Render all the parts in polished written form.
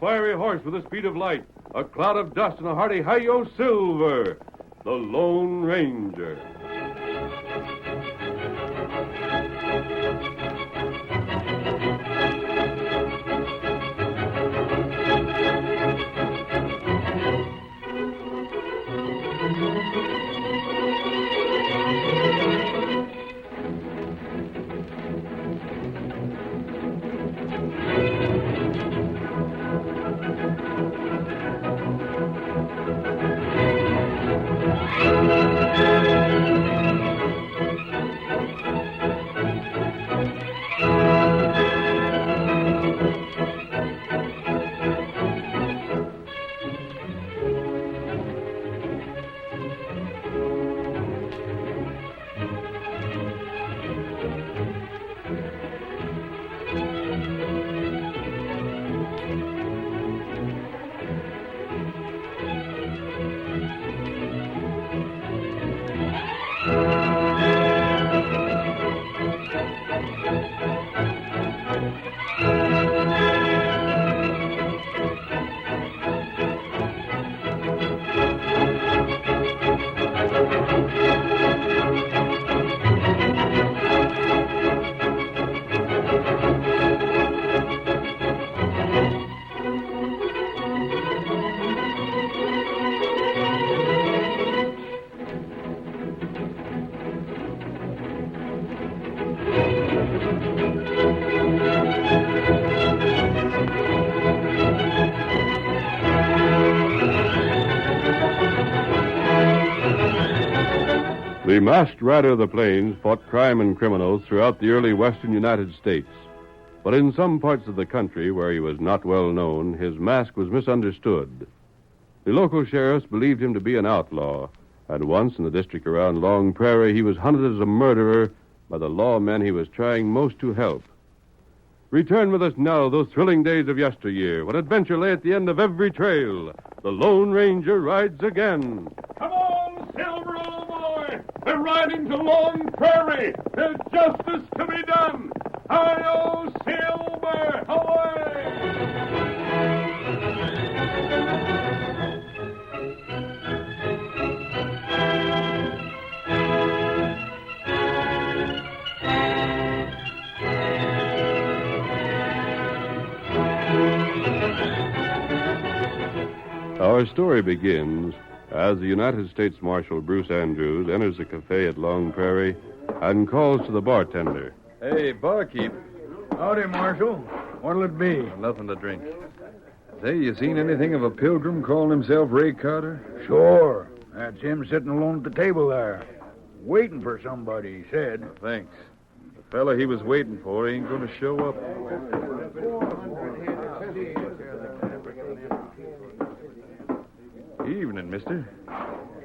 fiery horse with the speed of light, a cloud of dust, and a hearty hi-yo silver, the Lone Ranger. The masked rider of the plains fought crime and criminals throughout the early western United States. But in some parts of the country where he was not well known, his mask was misunderstood. The local sheriffs believed him to be an outlaw, and once in the district around Long Prairie, he was hunted as a murderer by the lawmen he was trying most to help. Return with us now to those thrilling days of yesteryear, when adventure lay at the end of every trail. The Lone Ranger rides again. Come on, Silver, old boy! We're riding to Long Prairie. There's justice to be done. Hi-yo, Silver! Away! Our story begins as the United States Marshal Bruce Andrews enters the cafe at Long Prairie and calls to the bartender. Hey, barkeep. Howdy, Marshal. What'll it be? Nothing to drink. Say, you seen anything of a pilgrim calling himself Ray Carter? Sure. That's him sitting alone at the table there. Waiting for somebody, he said. Thanks. The fella he was waiting for ain't going to show up. Evening, mister.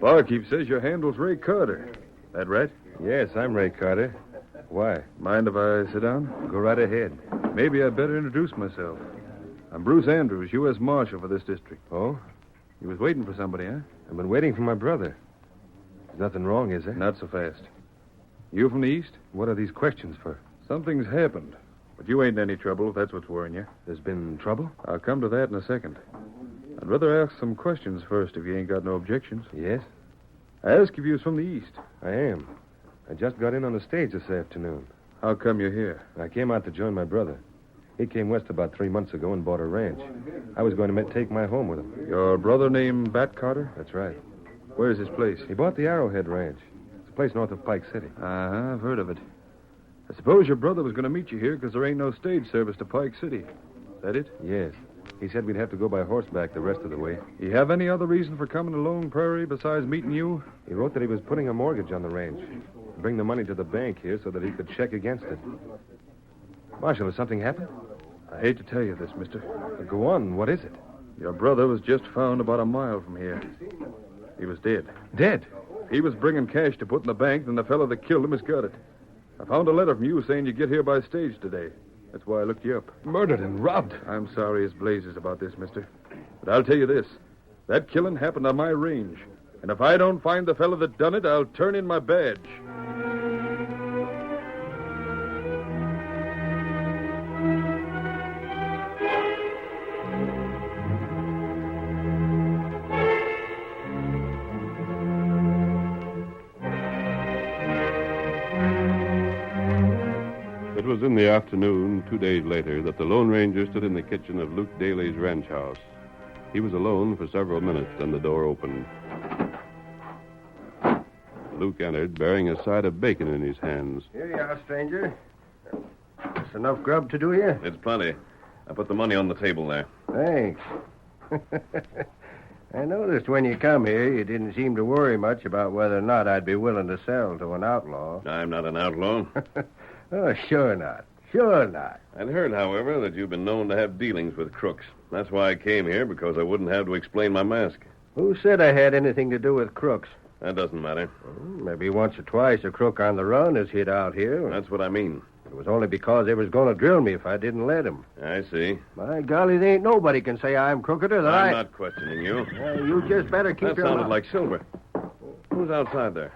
Barkeep says your handle's Ray Carter. That right? Yes, I'm Ray Carter. Why? Mind if I sit down? Go right ahead. Maybe I'd better introduce myself. I'm Bruce Andrews, U.S. Marshal for this district. Oh? You was waiting for somebody, huh? I've been waiting for my brother. There's nothing wrong, is there? Not so fast. You from the east? What are these questions for? Something's happened. But you ain't in any trouble, if that's what's worrying you. There's been trouble? I'll come to that in a second. I'd rather ask some questions first if you ain't got no objections. Yes, I ask if you was from the east. I am. I just got in on the stage this afternoon. How come you're here? I came out to join my brother. He came west about 3 months ago and bought a ranch. I was going to take my home with him. Your brother named Bat Carter? That's right. Where's his place? He bought the Arrowhead Ranch. It's a place north of Pike City. Uh-huh, I've heard of it. I suppose your brother was going to meet you here because there ain't no stage service to Pike City. Is that it? Yes. He said we'd have to go by horseback the rest of the way. You have any other reason for coming to Lone Prairie besides meeting you? He wrote that he was putting a mortgage on the ranch. Bring the money to the bank here so that he could check against it. Marshal, has something happened? I hate to tell you this, mister. Go on. What is it? Your brother was just found about a mile from here. He was dead. Dead? He was bringing cash to put in the bank, and the fellow that killed him has got it. I found a letter from you saying you'd get here by stage today. That's why I looked you up. Murdered and robbed. I'm sorry as blazes about this, mister. But I'll tell you this. That killing happened on my range. And if I don't find the fellow that done it, I'll turn in my badge. It was in the afternoon, 2 days later, that the Lone Ranger stood in the kitchen of Luke Daly's ranch house. He was alone for several minutes, then the door opened. Luke entered, bearing a side of bacon in his hands. Here you are, stranger. That's enough grub to do you? It's plenty. I put the money on the table there. Thanks. I noticed when you come here, you didn't seem to worry much about whether or not I'd be willing to sell to an outlaw. I'm not an outlaw. Oh, sure not. Sure not. I'd heard, however, that you've been known to have dealings with crooks. That's why I came here, because I wouldn't have to explain my mask. Who said I had anything to do with crooks? That doesn't matter. Maybe once or twice a crook on the run has hid out here. That's what I mean. It was only because they was going to drill me if I didn't let him. I see. My golly, there ain't nobody can say I'm crookeder than I'm not questioning you. Well, you just better keep That your sounded mouth. like Silver. Who's outside there?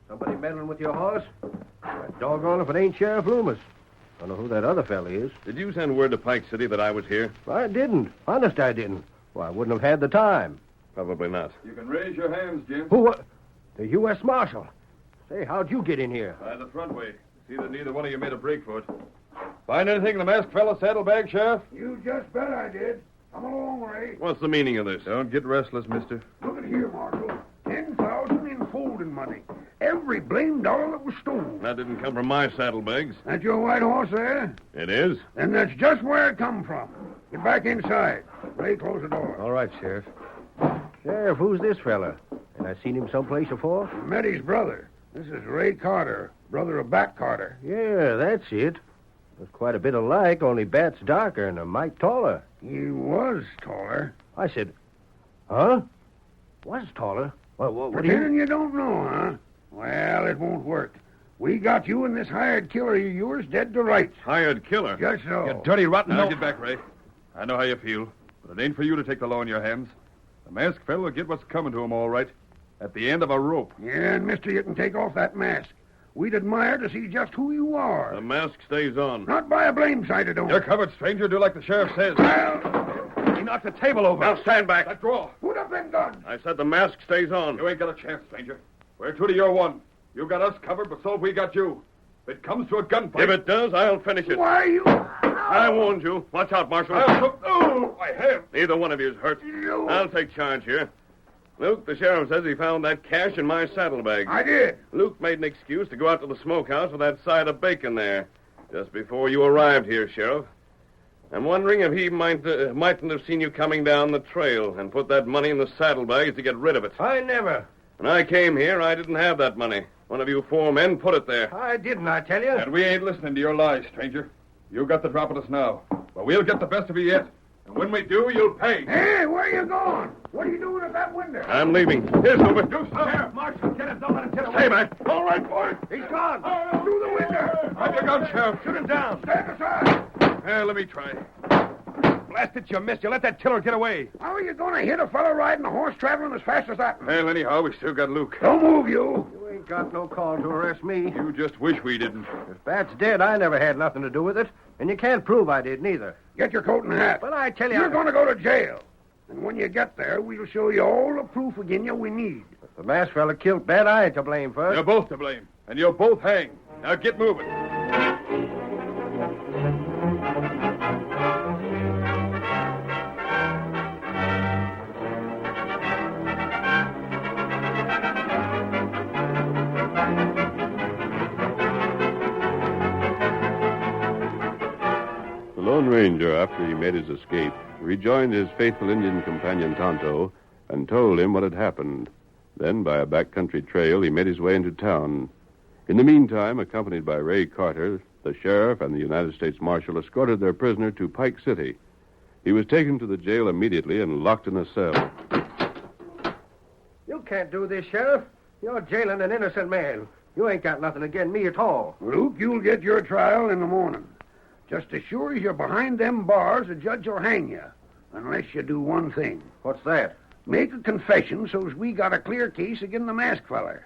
Somebody meddling with your horse? Doggone if it ain't Sheriff Loomis. I don't know who that other fella is. Did you send word to Pike City that I was here? I didn't. Honest, I didn't. Well, I wouldn't have had the time. Probably not. You can raise your hands, Jim. Who? The U.S. Marshal. Say, how'd you get in here? By the front way. See that neither one of you made a break for it. Find anything in the masked fella's saddlebag, Sheriff? You just bet I did. Come along, Ray. What's the meaning of this? Don't get restless, mister. Look at here, Marshal. 10,000 in folding money. Every blamed dollar that was stolen. That didn't come from my saddlebags. That your white horse there? It is? Then that's just where it come from. Get back inside. Ray, close the door. All right, Sheriff. Sheriff, who's this fella? And I seen him someplace before? Met his brother. This is Ray Carter, brother of Bat Carter. Yeah, that's it. There's quite a bit alike, only Bat's darker and a mite taller. He was taller. I said, huh? Was taller? What do you... Pretending you don't know, huh? Well, it won't work. We got you and this hired killer of yours dead to rights. Hired killer? Just so. You dirty, rotten... Now, get back, Ray. I know how you feel, but it ain't for you to take the law in your hands. The masked fellow will get what's coming to him, all right. At the end of a rope. Yeah, and mister, you can take off that mask. We'd admire to see just who you are. The mask stays on. Not by a blame sight, it don't. You're covered, stranger. Do like the sheriff says. Well, He knocked the table over. Now stand back. Let go. put up them guns. I said the mask stays on. You ain't got a chance, stranger. We're two to your one. You got us covered, but so have we got you. If it comes to a gunfight... If it does, I'll finish it. Why, you... I warned you. Watch out, Marshal. Oh, I have. Neither one of you is hurt. You... I'll take charge here. Luke, the sheriff says he found that cash in my saddlebag. I did. Luke made an excuse to go out to the smokehouse with that side of bacon there, just before you arrived here, Sheriff. I'm wondering if he mightn't have seen you coming down the trail and put that money in the saddlebags to get rid of it. I never. When I came here, I didn't have that money. One of you four men put it there. I didn't, I tell you. And we ain't listening to your lies, stranger. You got the drop of us now. But we'll get the best of you yet. And when we do, you'll pay. Hey, where you going? What are you doing at that window? I'm leaving. Here's Hoover. You stop. Marshal, get him. Don't let him get away. Stay back. All right, boys. He's gone. Through the window. Have your gun, Sheriff. Shoot him down. Stand aside. Let me try. Blast it, you missed. You let that killer get away. How are you going to hit a fellow riding a horse traveling as fast as that? Well, anyhow, we still got Luke. Don't move, you. You ain't got no call to arrest me. You just wish we didn't. If Bat's dead, I never had nothing to do with it. And you can't prove I did, neither. Get your coat and hat. But I tell you... You're going to go to jail. And when you get there, we'll show you all the proof again you we need. If the masked fella killed Bat, I ain't to blame for it. You're both to blame. And you'll both hang. Now get moving. The Lone Ranger, after he made his escape, rejoined his faithful Indian companion Tonto and told him what had happened. Then, by a backcountry trail, he made his way into town. In the meantime, accompanied by Ray Carter, the sheriff and the United States Marshal escorted their prisoner to Pike City. He was taken to the jail immediately and locked in a cell. You can't do this, Sheriff. You're jailing an innocent man. You ain't got nothing against me at all. Luke, you'll get your trial in the morning. Just as sure as you're behind them bars, the judge will hang you. Unless you do one thing. What's that? Make a confession so's we got a clear case against the masked feller.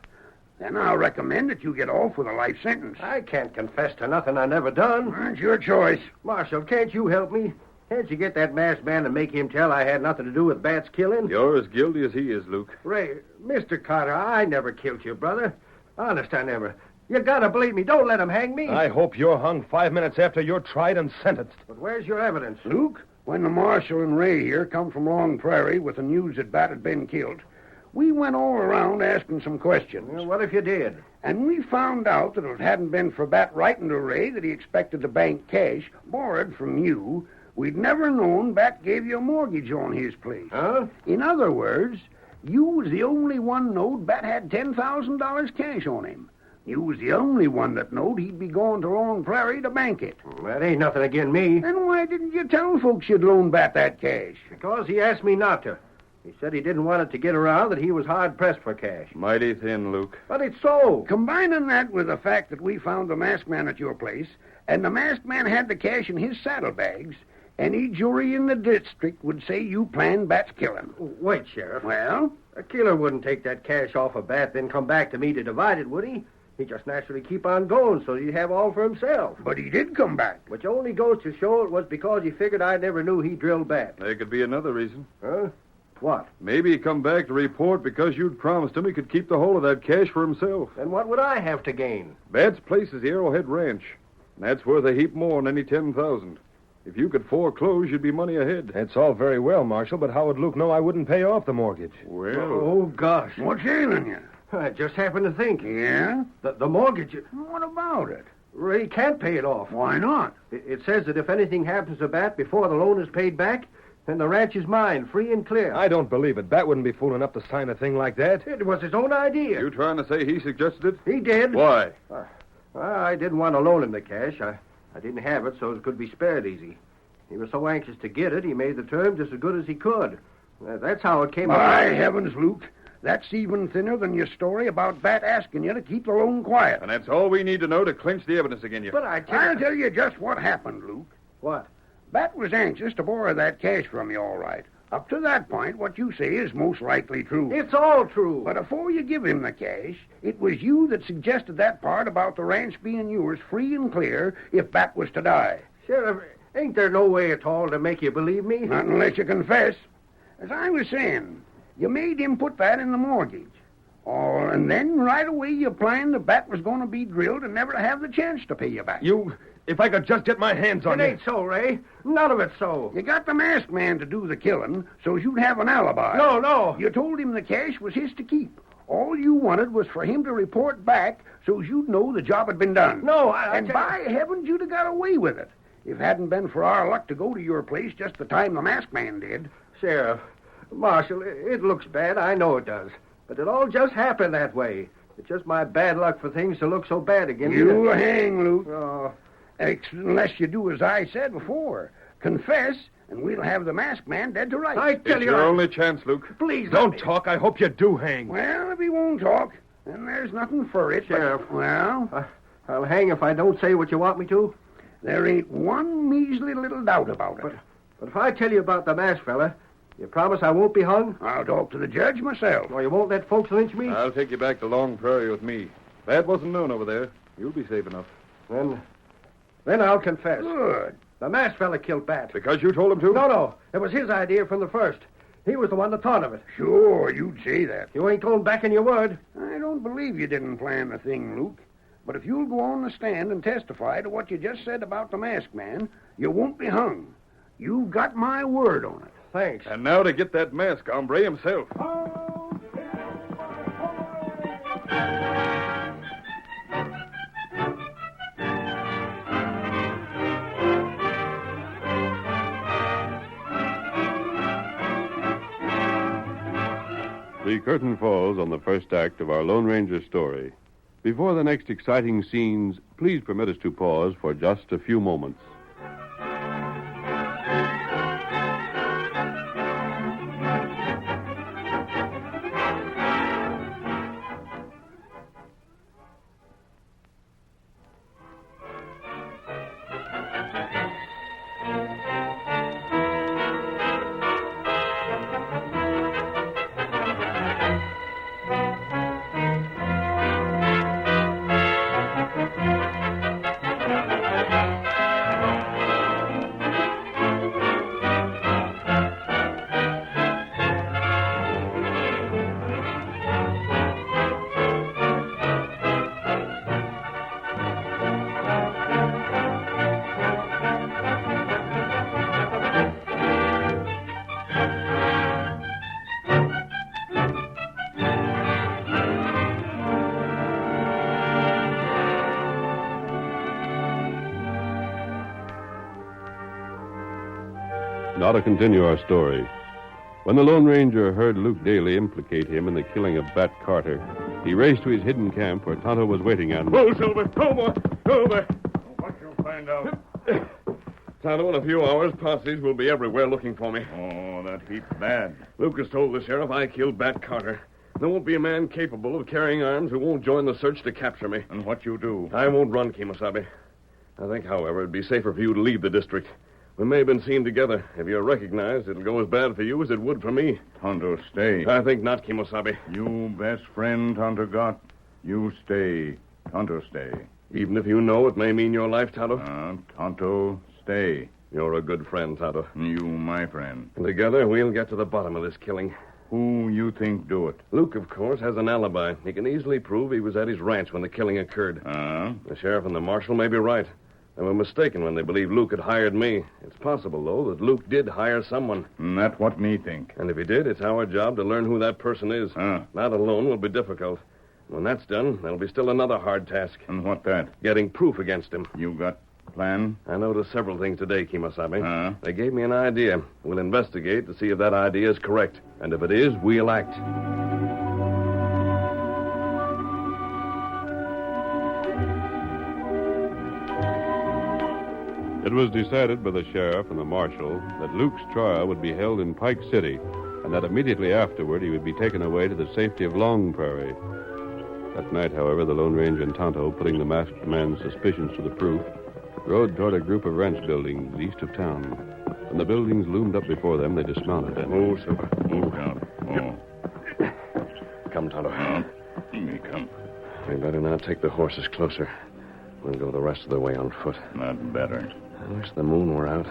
Then I'll recommend that you get off with a life sentence. I can't confess to nothing I never done. That's your choice. Marshal, can't you help me? Can't you get that masked man and make him tell I had nothing to do with Bat's killing? You're as guilty as he is, Luke. Ray, Mr. Carter, I never killed your brother. Honest, I never. You gotta believe me. Don't let him hang me. I hope you're hung 5 minutes after you're tried and sentenced. But where's your evidence? Luke, when the marshal and Ray here come from Long Prairie with the news that Bat had been killed, we went all around asking some questions. Well, what if you did? And we found out that if it hadn't been for Bat writing to Ray that he expected the bank cash borrowed from you, we'd never known Bat gave you a mortgage on his place. Huh? In other words, you was the only one knowed Bat had $10,000 cash on him. You was the only one that knowed he'd be going to Long Prairie to bank it. That ain't nothing agin me. Then why didn't you tell folks you'd loan Bat that cash? Because he asked me not to. He said he didn't want it to get around that he was hard-pressed for cash. Mighty thin, Luke. But it's so. Combining that with the fact that we found the masked man at your place, and the masked man had the cash in his saddlebags, any jury in the district would say you planned Bat's killing. Wait, Sheriff. Well? A killer wouldn't take that cash off of Bat, then come back to me to divide it, would he? He'd just naturally keep on going so he'd have all for himself. But he did come back. Which only goes to show it was because he figured I never knew he drilled Bat. There could be another reason. Huh? What? Maybe he come back to report because you'd promised him he could keep the whole of that cash for himself. Then what would I have to gain? Bat's place is the Arrowhead Ranch, and that's worth a heap more than any 10,000. If you could foreclose, you'd be money ahead. It's all very well, Marshal, but how would Luke know I wouldn't pay off the mortgage? Well, Oh, gosh. What's ailing you? I just happened to think. Yeah? The mortgage, What about it? Ray can't pay it off. Why not? It says that if anything happens to Bat before the loan is paid back, then the ranch is mine, free and clear. I don't believe it. Bat wouldn't be fool enough to sign a thing like that. It was his own idea. you trying to say he suggested it? He did. Why? I didn't want to loan him the cash. I didn't have it so it could be spared easy. He was so anxious to get it, he made the terms just as good as he could. That's how it came By about. heavens, Luke. That's even thinner than your story about Bat asking you to keep the loan quiet. And that's all we need to know to clinch the evidence against you. But I tell I'll you... tell you just what happened, Luke. What? Bat was anxious to borrow that cash from you, all right. Up to that point, what you say is most likely true. It's all true. But before you give him the cash, it was you that suggested that part about the ranch being yours free and clear if Bat was to die. Sheriff, ain't there no way at all to make you believe me? Not unless you confess. As I was saying, you made him put that in the mortgage. Oh, and then right away you planned the Bat was going to be drilled and never to have the chance to pay you back. If I could just get my hands on It you. ain't so, Ray. None of it's so. You got the masked man to do the killing, so you'd have an alibi. No. You told him the cash was his to keep. All you wanted was for him to report back so you'd know the job had been done. No, And by heavens, you'd have got away with it. If it hadn't been for our luck to go to your place just the time the masked man did. Sheriff, Marshal, it looks bad. I know it does. But it all just happened that way. It's just my bad luck for things to look so bad again. You hang, Luke. Oh, Unless you do as I said before. Confess, and we'll have the masked man dead to rights. I tell It's you... your only chance, Luke. Please, Don't talk. I hope you do hang. Well, if he won't talk, then there's nothing for it. but- Sheriff. Well, I'll hang if I don't say what you want me to. there ain't one measly little doubt about it. But if I tell you about the masked fella, you promise I won't be hung? I'll talk to the judge myself. Or you won't let folks lynch me? I'll take you back to Long Prairie with me. That wasn't known over there. You'll be safe enough. Then I'll confess. Good. The masked fella killed Bat. Because you told him to? No. It was his idea from the first. He was the one that thought of it. Sure, you'd say that. You ain't going back in your word. I don't believe you didn't plan the thing, Luke. But if you'll go on the stand and testify to what you just said about the masked man, you won't be hung. You've got my word on it. Thanks. And now to get that mask, hombre himself. The curtain falls on the first act of our Lone Ranger story. Before the next exciting scenes, please permit us to pause for just a few moments. Now to continue our story. When the Lone Ranger heard Luke Daly implicate him in the killing of Bat Carter, he raced to his hidden camp where Tonto was waiting on him. Whoa, Silver. Go, boy. Go, boy. What you'll find out? Tonto, in a few hours, posses will be everywhere looking for me. Oh, that heap's bad. Lucas told the sheriff I killed Bat Carter. There won't be a man capable of carrying arms who won't join the search to capture me. And what you do? I won't run, Kemosabe. I think, however, it'd be safer for you to leave the district. We may have been seen together. If you're recognized, it'll go as bad for you as it would for me. Tonto, stay. I think not, Kemosabe. You best friend Tonto got. You stay. Tonto, stay. Even if you know it may mean your life, Tonto? Tonto, stay. You're a good friend, Tonto. You, my friend. And together, we'll get to the bottom of this killing. Who you think do it? Luke, of course, has an alibi. He can easily prove he was at his ranch when the killing occurred. The sheriff and the marshal may be right. They were mistaken when they believed Luke had hired me. It's possible, though, that Luke did hire someone. And that's what me think. And if he did, it's our job to learn who that person is. That alone will be difficult. When that's done, there'll be still another hard task. And what that? Getting proof against him. You got plan? I noticed several things today, Kemosabe. They gave me an idea. We'll investigate to see if that idea is correct. And if it is, we'll act. It was decided by the sheriff and the marshal that Luke's trial would be held in Pike City, and that immediately afterward he would be taken away to the safety of Long Prairie. That night, however, the Lone Ranger and Tonto, putting the masked man's suspicions to the proof, rode toward a group of ranch buildings east of town. When the buildings loomed up before them, they dismounted and... Move, Silver. Move out. Oh. Come, Tonto. Me come. We better not take the horses closer. We'll go the rest of the way on foot. Not better. I wish the moon were out.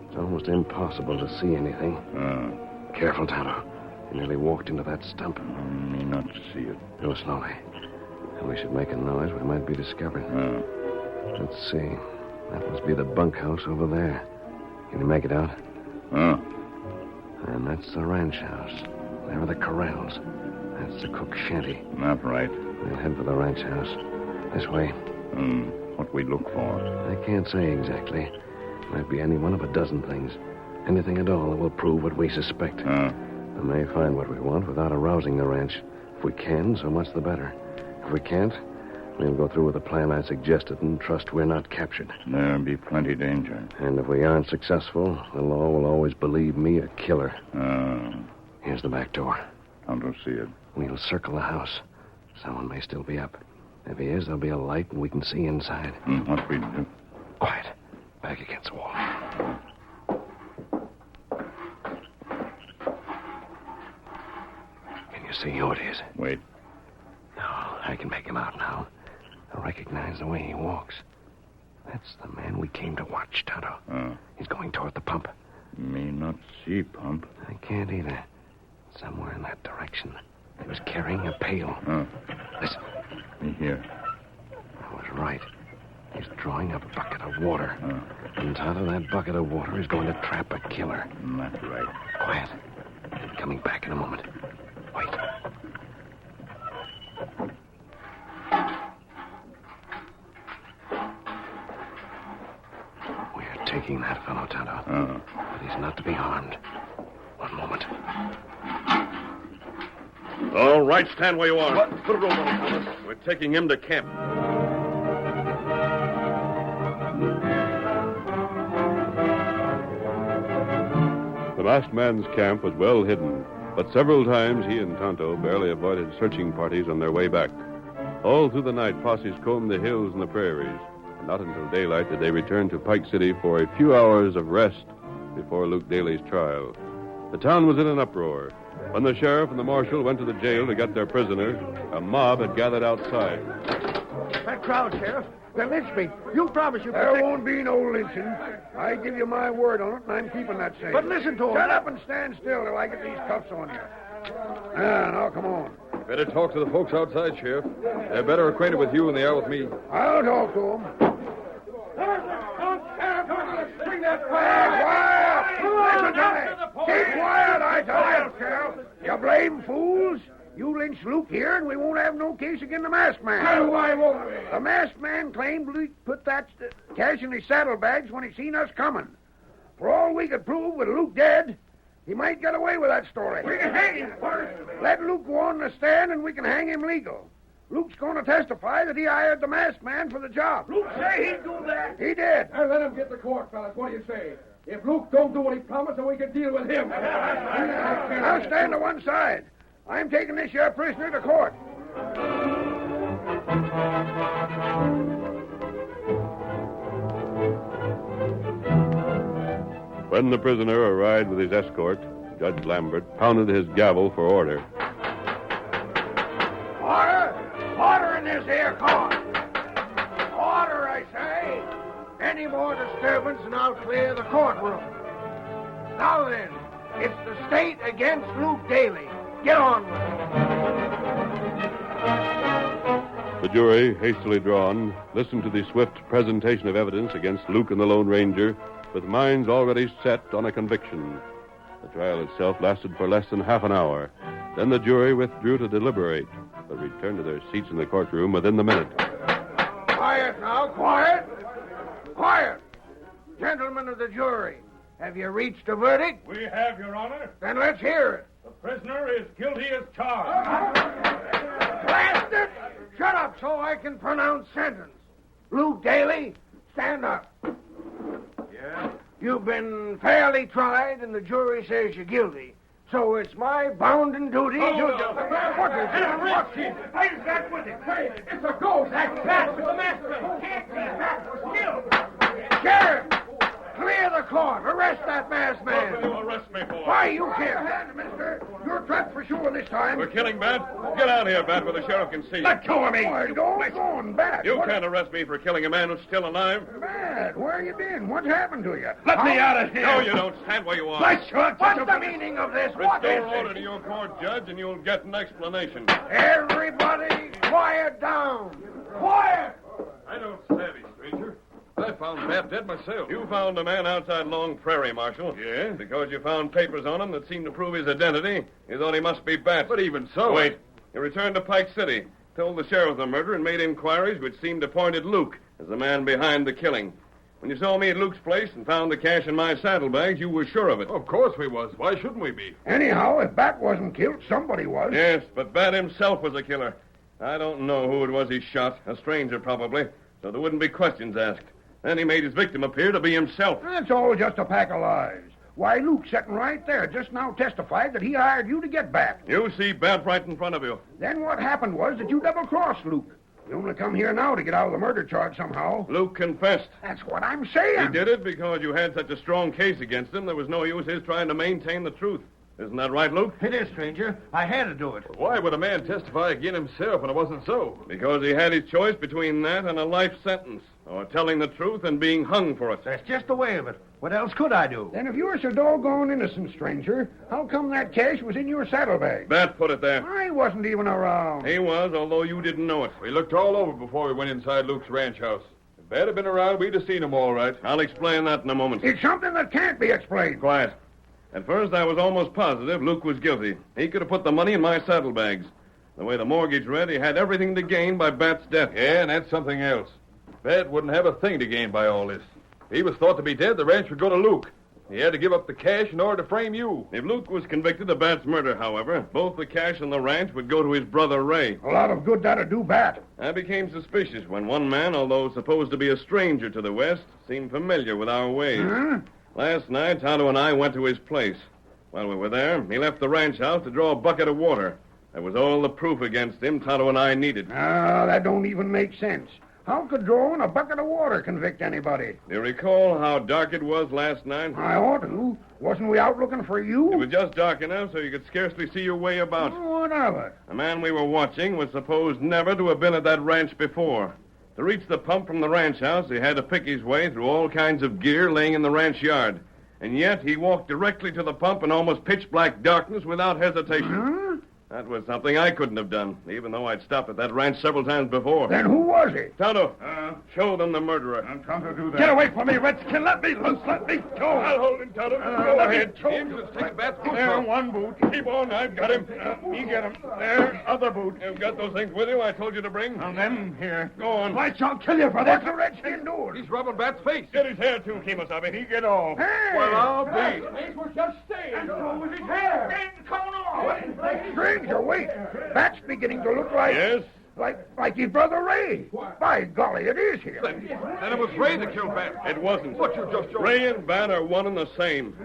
It's almost impossible to see anything. Careful, Tonto. You nearly walked into that stump. Me not see it. Go slowly. If we should make a noise, we might be discovered. Let's see. That must be the bunkhouse over there. Can you make it out? And that's the ranch house. There are the corrals. That's the cook's shanty. Not right. We'll head for the ranch house. This way. What we look for? I can't say exactly. Might be any one of a dozen things. Anything at all that will prove what we suspect. We may find what we want without arousing the ranch. If we can, so much the better. If we can't, we'll go through with the plan I suggested and trust we're not captured. There'll be plenty danger. And if we aren't successful, the law will always believe me a killer. Here's the back door. I don't see it. We'll circle the house. Someone may still be up. If he is, there'll be a light and we can see inside. What we do? Quiet. Back against the wall. Can you see who it is? Wait. No, I can make him out now. I recognize the way he walks. That's the man we came to watch, Tonto. He's going toward the pump. Me not see pump. I can't either. Somewhere in that direction. He was carrying a pail. Listen. Me here. I was right. He's drawing a bucket of water. And out of that bucket of water is going to trap a killer. Not right. Quiet. I'm coming back in a moment. Wait. We're taking that fellow, Tonto. But he's not to be harmed. One moment. All right, stand where you are. What? Put a rope on him, Thomas. We're taking him to camp. The masked man's camp was well hidden, but several times he and Tonto barely avoided searching parties on their way back. All through the night, posses combed the hills and the prairies, and not until daylight did they return to Pike City for a few hours of rest before Luke Daly's trial. The town was in an uproar. When the sheriff and the marshal went to the jail to get their prisoner, a mob had gathered outside. That crowd, Sheriff. They'll lynch me. You promise you There won't be no lynching. I give you my word on it, and I'm keeping that safe. But listen to him. Shut up and stand still till I get these cuffs on you. Now, come on. Better talk to the folks outside, Sheriff. They're better acquainted with you than they are with me. I'll talk to them. Bring that Quiet! Listen to me. Keep quiet, I tell you, Sheriff. You blame fools. You lynch Luke here, and we won't have no case against the masked man. Why won't we? The masked man claimed Luke put that cash in his saddlebags when he seen us coming. For all we could prove with Luke dead, he might get away with that story. We can hang him first. Let Luke go on the stand and we can hang him legal. Luke's going to testify that he hired the masked man for the job. Luke say he'd do that. He did. Now let him get to court, fellas. What do you say? If Luke don't do what he promised, then we can deal with him. Now stand to one side. I'm taking this here prisoner to court. When the prisoner arrived with his escort, Judge Lambert pounded his gavel for order. Order! Order in this here court! Order, I say! Any more disturbance and I'll clear the courtroom. Now then, it's the state against Luke Daly. Get on with it. The jury, hastily drawn, listened to the swift presentation of evidence against Luke and the Lone Ranger, with minds already set on a conviction. The trial itself lasted for less than half an hour. Then the jury withdrew to deliberate, but returned to their seats in the courtroom within the minute. Quiet now, quiet! Quiet! Gentlemen of the jury, have you reached a verdict? We have, Your Honor. Then let's hear it. The prisoner is guilty as charged. Blast it! Shut up so I can pronounce sentence. Luke Daly, stand up. Yeah? You've been fairly tried, and the jury says you're guilty. So it's my bounden duty to... What is it? What's it? Who's that with him? Hey, it's a ghost. That's the master. Can't be. That was killed. Sheriff! Clear the court. Arrest that masked What will man. you arrest me for? Why, you can't. Mister. You're trapped for sure this time. For killing Bat? Get out here, Bat, where the sheriff can see you. Let go of me. Go on, Bat. You can't arrest me for killing a man who's still alive. Bat, where you been? What's happened to you? Let me out of here. No, you don't. Stand where you are. What's What's the meaning of this? What is Restore order it? to your court, Judge, and you'll get an explanation. Everybody, quiet down. Quiet! I don't savvy, stranger. I found Bat dead myself. You found a man outside Long Prairie, Marshal. Yeah? Because you found papers on him that seemed to prove his identity, you thought he must be Bat. But even so... Wait. You returned to Pike City, told the sheriff of the murder, and made inquiries which seemed to point at Luke as the man behind the killing. When you saw me at Luke's place and found the cash in my saddlebags, you were sure of it. Of course we was. Why shouldn't we be? Anyhow, if Bat wasn't killed, somebody was. Yes, but Bat himself was a killer. I don't know who it was he shot. A stranger, probably. So there wouldn't be questions asked. Then he made his victim appear to be himself. That's all just a pack of lies. Why, Luke sitting right there just now testified that he hired you to get Bat. You see Bat right in front of you. Then what happened was that you double-crossed Luke. You only come here now to get out of the murder charge somehow. Luke confessed. That's what I'm saying. He did it because you had such a strong case against him, there was no use his trying to maintain the truth. Isn't that right, Luke? It is, stranger. I had to do it. Why would a man testify against himself when it wasn't so? Because he had his choice between that and a life sentence, or telling the truth and being hung for it. That's just the way of it. What else could I do? Then if you were so doggone innocent, stranger, how come that cash was in your saddlebag? Bat put it there. I wasn't even around. He was, although you didn't know it. We looked all over before we went inside Luke's ranch house. If Bat had been around, we'd have seen him all right. I'll explain that in a moment. It's something that can't be explained. Quiet. At first, I was almost positive Luke was guilty. He could have put the money in my saddlebags. The way the mortgage read, he had everything to gain by Bat's death. Yeah, and that's something else. Bat wouldn't have a thing to gain by all this. If he was thought to be dead, the ranch would go to Luke. He had to give up the cash in order to frame you. If Luke was convicted of Bat's murder, however, both the cash and the ranch would go to his brother Ray. A lot of good that'd do Bat. I became suspicious when one man, although supposed to be a stranger to the West, seemed familiar with our ways. Huh? Last night, Tonto and I went to his place. While we were there, he left the ranch house to draw a bucket of water. That was all the proof against him Tonto and I needed. Ah, that don't even make sense. How could drawing a bucket of water convict anybody? Do you recall how dark it was last night? I ought to. Wasn't we out looking for you? It was just dark enough so you could scarcely see your way about. What of it? The man we were watching was supposed never to have been at that ranch before. To reach the pump from the ranch house, he had to pick his way through all kinds of gear laying in the ranch yard. And yet he walked directly to the pump in almost pitch-black darkness without hesitation. Huh? That was something I couldn't have done, even though I'd stopped at that ranch several times before. Then who was he? Tonto, Show them the murderer. I'm trying to do that. Get away from me, Redskin. Let me loose. Let me go. I'll hold him, Tonto. Go ahead. Take Bat's boots There, off. one boot. Keep on. I've got him. You get him. There, other boot. You've got those things with you I told you to bring? And them here. Go on. I shall kill you for this. What's the Redskin doing? He's rubbing Bat's face. Get his hair, too, Kemosabe. He get off. Hey! Well, I'll be. These was just staying. And so was his hair. Things coming off. Stranger, wait. That's beginning to look like... Yes? Like his brother Ray. By golly, it is him. Then it was Ray that killed Bat. It wasn't. What you just showed? Ray and Bat are one and the same.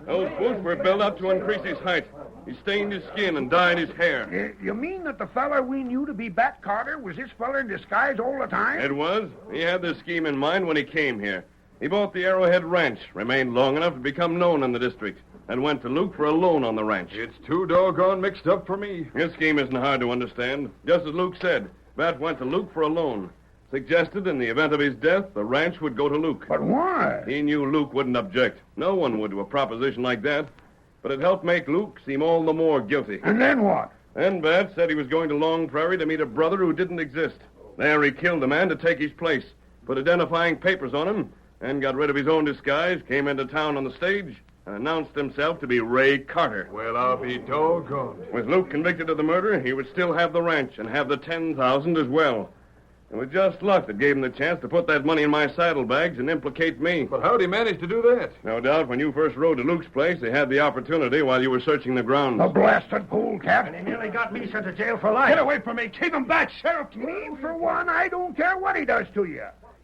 Those boots were built up to increase his height. He stained his skin and dyed his hair. You mean that the feller we knew to be Bat Carter was this feller in disguise all the time? It was. He had this scheme in mind when he came here. He bought the Arrowhead Ranch, remained long enough to become known in the district, and went to Luke for a loan on the ranch. It's too doggone mixed up for me. His scheme isn't hard to understand. Just as Luke said, Bat went to Luke for a loan. Suggested in the event of his death, the ranch would go to Luke. But why? He knew Luke wouldn't object. No one would to a proposition like that. But it helped make Luke seem all the more guilty. And then what? Then Bat said he was going to Long Prairie to meet a brother who didn't exist. There he killed a man to take his place, put identifying papers on him, and got rid of his own disguise, came into town on the stage, and announced himself to be Ray Carter. Well, I'll be doggone. With Luke convicted of the murder, he would still have the ranch and have the 10,000 as well. It was just luck that gave him the chance to put that money in my saddlebags and implicate me. But how'd he manage to do that? No doubt when you first rode to Luke's place, they had the opportunity while you were searching the grounds. The blasted fool, Cap. And he nearly got me sent to jail for life. Get away from me. Keep him back, Sheriff. Me, for one, I don't care what he does to you.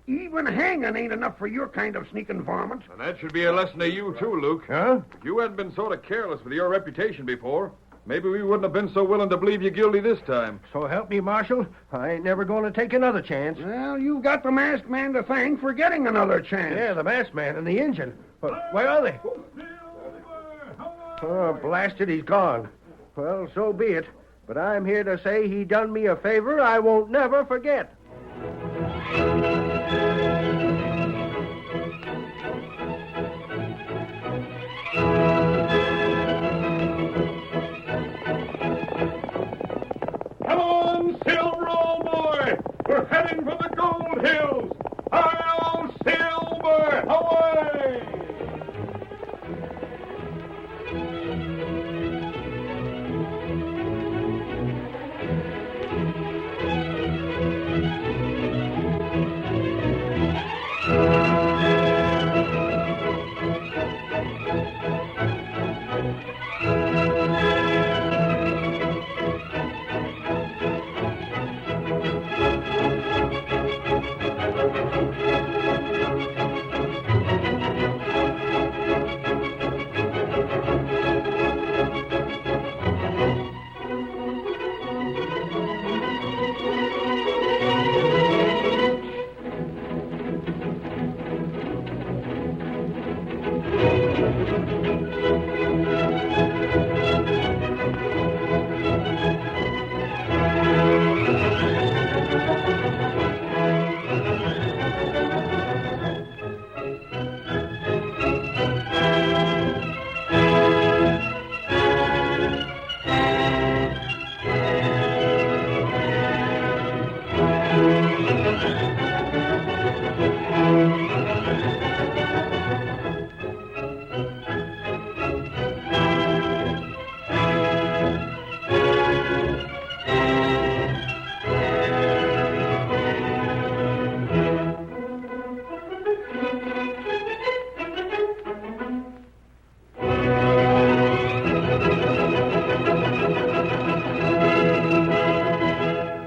Even hanging ain't enough for your kind of sneaking varmint. And that should be a lesson to you, too, Luke. Huh? If you hadn't been sort of careless with your reputation before, maybe we wouldn't have been so willing to believe you guilty this time. So help me, Marshal. I ain't never going to take another chance. Well, you've got the masked man to thank for getting another chance. Yeah, the masked man and the engine. But where are they? Oh, blasted, he's gone. Well, so be it. But I'm here to say he done me a favor I won't never forget. Come on, Silver, old boy. We're heading for the Gold Hills. Hi-yo, Silver, away!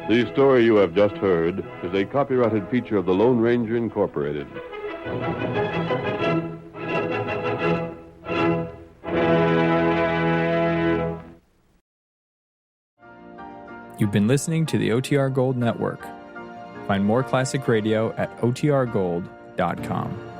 The story you have just heard is a copyrighted feature of the Lone Ranger Incorporated. You've been listening to the OTR Gold Network. Find more classic radio at otrgold.com.